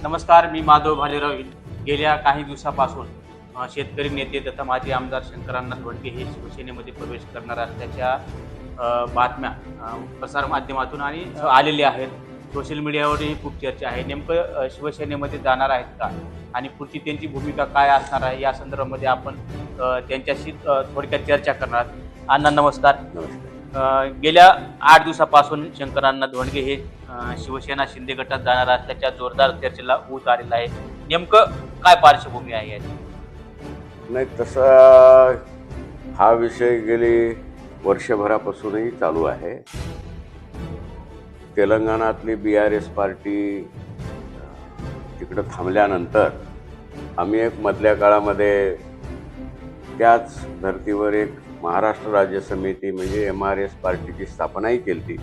नमस्कार, मी माधव भालेराव. गेल्या काही दिवसापासून शेतकरी नेते तथा माजी आमदार शंकरांना धोंडगे हे शिवसेनेमध्ये प्रवेश करणार असल्याच्या बातम्या प्रसारमाध्यमातून आणि आलेल्या आहेत. सोशल मीडियावरही खूप चर्चा आहे. नेमकं शिवसेनेमध्ये जाणार आहेत का? आणि पुढची त्यांची भूमिका काय असणार आहे या संदर्भामध्ये आपण त्यांच्याशी थोडक्यात चर्चा करणार आहोत. अण्णा नमस्कार. नमस्कार. गेल्या 8 दिवसापासून शंकरांना धोंडगे हे शिवसेना शिंदे गटात जाणार असल्याच्या जोरदार चर्चेला ऊत आलेला आहे. नेमकं काय पार्श्वभूमी आहे याची? नाही, तसा हा विषय गेली वर्षभरापासूनही चालू आहे. तेलंगणातली BRS पार्टी तिकडं थांबल्यानंतर आम्ही एक मधल्या काळामध्ये त्याच धर्तीवर एक महाराष्ट्र राज्य समिती म्हणजे MRS पार्टीची स्थापनाही केली होती.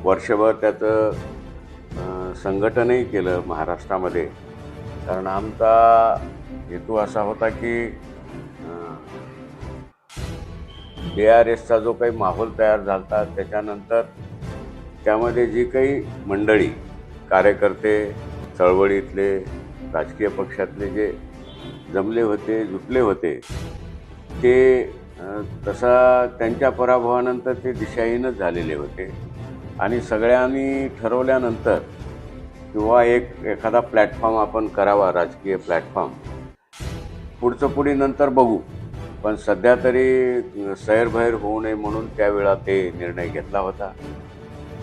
वर्षभर त्याचं संघटनही केलं महाराष्ट्रामध्ये. कारण आमचा हेतू असा होता की BRSचा जो काही माहोल तयार झाला होता त्याच्यानंतर त्यामध्ये जी काही मंडळी कार्यकर्ते चळवळीतले राजकीय पक्षातले जे जमले होते जुटले होते ते तसा त्यांच्या पराभवानंतर ते दिशाहीनच झालेले होते. आणि सगळ्यांनी ठरवल्यानंतर किंवा एखादा प्लॅटफॉर्म आपण करावा, राजकीय प्लॅटफॉर्म, पुढी नंतर बघू, पण सध्या तरी सैरभैर होऊ नये म्हणून त्यावेळा ते निर्णय घेतला होता.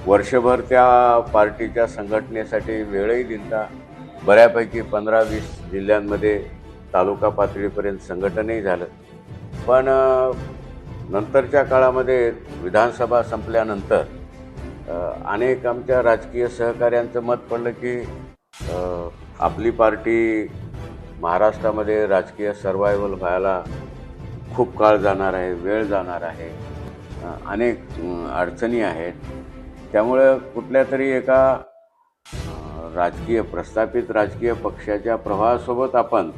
वर्षभर त्या पार्टीच्या संघटनेसाठी वेळही दिलता. बऱ्यापैकी 15-20 जिल्ह्यांमध्ये तालुका पातळीपर्यंत संघटनही झालं. पण नंतरच्या काळामध्ये विधानसभा संपल्यानंतर अनेक आमच्या राजकीय सहकाऱ्यांचं मत पडलं की आपली पार्टी महाराष्ट्रामध्ये राजकीय सर्वायवल व्हायला खूप काळ जाणार आहे, वेळ जाणार आहे, अनेक अडचणी आहेत. त्यामुळे कुठल्या तरी एका प्रस्थापित राजकीय पक्षाच्या प्रवाहासोबत आपण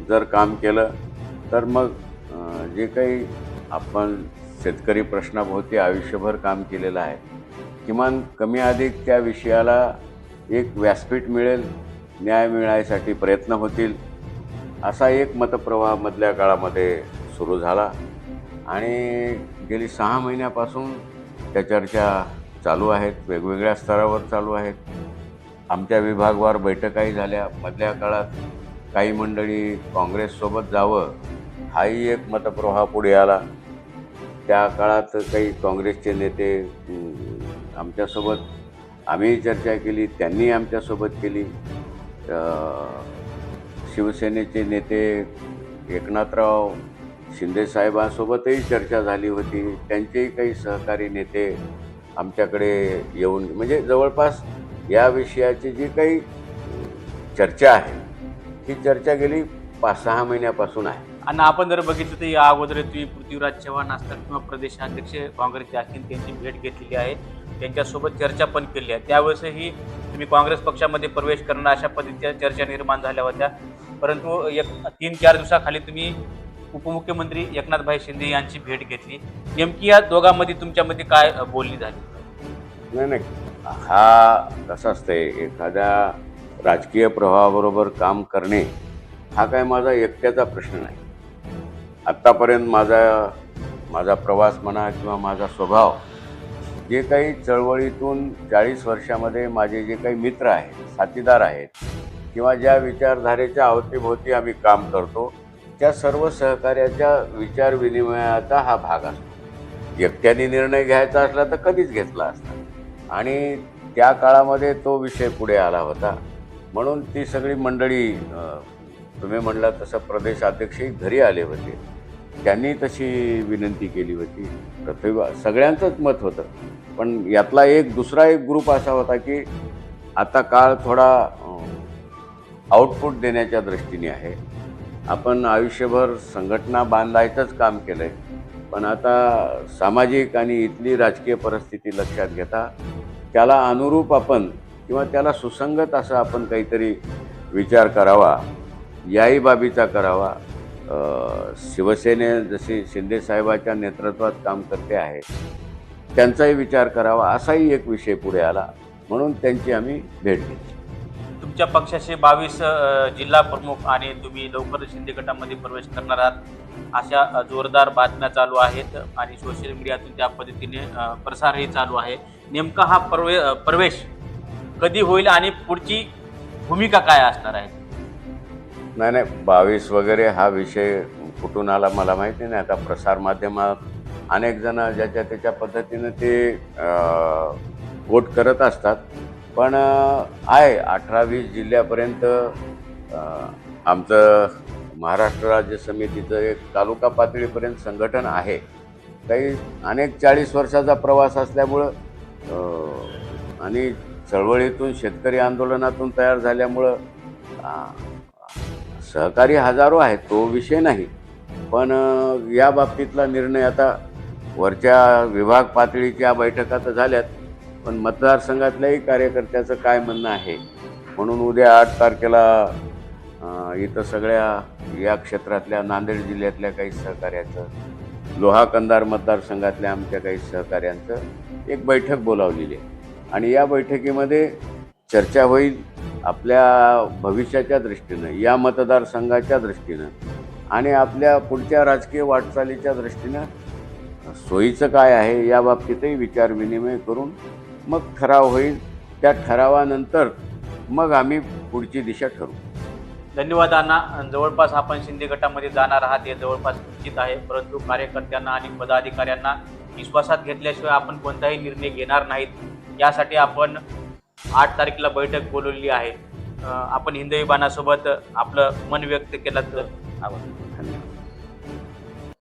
जर काम केलं तर मग जे काही आपण शेतकरी प्रश्नाभोवती आयुष्यभर काम केलेलं आहे, किमान कमी अधिक त्या विषयाला एक व्यासपीठ मिळेल, न्याय मिळायसाठी प्रयत्न होतील, असा एक मतप्रवाह मधल्या काळामध्ये सुरू झाला. आणि गेली 6 महिन्यापासून त्या चर्चा चालू आहेत, वेगवेगळ्या स्तरावर चालू आहेत. आमच्या विभागवार बैठकाही झाल्या. मधल्या काळात काही मंडळी काँग्रेससोबत जावं हाही एक मतप्रवाह पुढे आला. त्या काळात काही काँग्रेसचे नेते आमच्यासोबत, आम्हीही चर्चा केली, त्यांनी आमच्यासोबत केली. शिवसेनेचे नेते एकनाथराव शिंदेसाहेबांसोबतही चर्चा झाली होती. त्यांचेही काही सहकारी नेते आमच्याकडे येऊन, म्हणजे जवळपास या विषयाची जी काही चर्चा आहे ही चर्चा गेली 5-6 महिन्यापासून आहे. आणि आपण जर बघितलं तर या अगोदर तुम्ही पृथ्वीराज चव्हाण असतात किंवा प्रदेशाध्यक्ष काँग्रेसचे असतील त्यांची भेट घेतलेली आहे, त्यांच्यासोबत चर्चा पण केली आहे. त्यावेळेसही तुम्ही काँग्रेस पक्षामध्ये प्रवेश करणं अशा पद्धतीच्या चर्चा निर्माण झाल्या होत्या. परंतु 3-4 दिवसाखाली तुम्ही उपमुख्यमंत्री एकनाथभाई शिंदे यांची भेट घेतली. नेमकी या दोघांमध्ये तुमच्यामध्ये काय बोलणी झाली? नाही, हा कसं असतंय, एखाद्या राजकीय प्रवाहाबरोबर काम करणे हा काय माझा एकट्याचा प्रश्न नाही. आत्तापर्यंत माझा प्रवास म्हणा किंवा माझा स्वभाव, जे काही चळवळीतून 40 वर्षामध्ये माझे जे काही मित्र आहेत, साथीदार आहेत, किंवा ज्या विचारधारेच्या अवतीभोवती आम्ही काम करतो त्या सर्व सहकार्याच्या विचारविनिमयाचा हा भाग असतो. एकट्याने निर्णय घ्यायचा असला तर कधीच घेतला असता. आणि त्या काळामध्ये तो विषय पुढे आला होता. म्हणून ती सगळी मंडळी, तुम्ही म्हणला तसं प्रदेशाध्यक्षही घरी आले होते, त्यांनी तशी विनंती केली होती. सगळ्यांचंच मत होतं. पण यातला दुसरा एक ग्रुप असा होता की आता काळ थोडा आउटपुट देण्याच्या दृष्टीने आहे. आपण आयुष्यभर संघटना बांधायचंच काम केलं आहे, पण आता सामाजिक आणि इथली राजकीय परिस्थिती लक्षात घेता त्याला अनुरूप आपण किंवा त्याला सुसंगत असं आपण काहीतरी विचार करावा, याही बाबीचा करावा. शिवसेने जशी शिंदेसाहेबाच्या नेतृत्वात काम करते आहे त्यांचाही विचार करावा, असाही एक विषय पुढे आला. म्हणून त्यांची आम्ही भेट घेतली. तुमच्या पक्षाचे 22 जिल्हा प्रमुख आणि तुम्ही लवकरच शिंदे गटामध्ये प्रवेश करणार आहात अशा जोरदार बातम्या चालू आहेत आणि सोशल मीडियातून त्या पद्धतीने प्रसारही चालू आहे. नेमका हा प्रवेश कधी होईल आणि पुढची भूमिका काय असणार आहे? नाही 22 वगैरे हा विषय कुठून आला मला माहिती नाही. आता प्रसारमाध्यमात अनेक जण ज्याच्या त्याच्या पद्धतीनं ते वोट करत असतात. पण आहे 18-20 जिल्ह्यापर्यंत आमचं महाराष्ट्र राज्य समितीचं एक तालुका पातळीपर्यंत संघटन आहे. काही अनेक 40 वर्षाचा प्रवास असल्यामुळं आणि चळवळीतून शेतकरी आंदोलनातून तयार झाल्यामुळं सहकारी हजारो आहेत, तो विषय नाही. पण या बाबतीतला निर्णय आता वरच्या विभाग पातळीच्या बैठका तर झाल्यात, पण मतदारसंघातल्याही कार्यकर्त्याचं काय म्हणणं आहे म्हणून उद्या 8 तारखेला इथं सगळ्या या क्षेत्रातल्या नांदेड जिल्ह्यातल्या काही सहकाऱ्यांचं, लोहा कंधार मतदारसंघातल्या आमच्या काही सहकाऱ्यांचं एक बैठक बोलावलेली आहे आणि या बैठकीमध्ये चर्चा होईल आपल्या भविष्याच्या दृष्टीनं, या मतदारसंघाच्या दृष्टीनं आणि आपल्या पुढच्या राजकीय वाटचालीच्या दृष्टीनं सोयीचं काय आहे या बाबतीतही विचारविनिमय करून मग ठराव होईल. त्या ठरावानंतर मग आम्ही पुढची दिशा ठरवू. धन्यवाद अण्णा. जवळपास आपण शिंदे गटामध्ये जाणार आहात हे जवळपास निश्चित आहे, परंतु कार्यकर्त्यांना आणि पदाधिकाऱ्यांना विश्वासात घेतल्याशिवाय आपण कोणताही निर्णय घेणार नाहीत. यासाठी आपण 8 तारखेला बैठक बोलवली आहे. आपण हिंदवी बाणासोबत आपलं मन व्यक्त केलं तर धन्यवाद.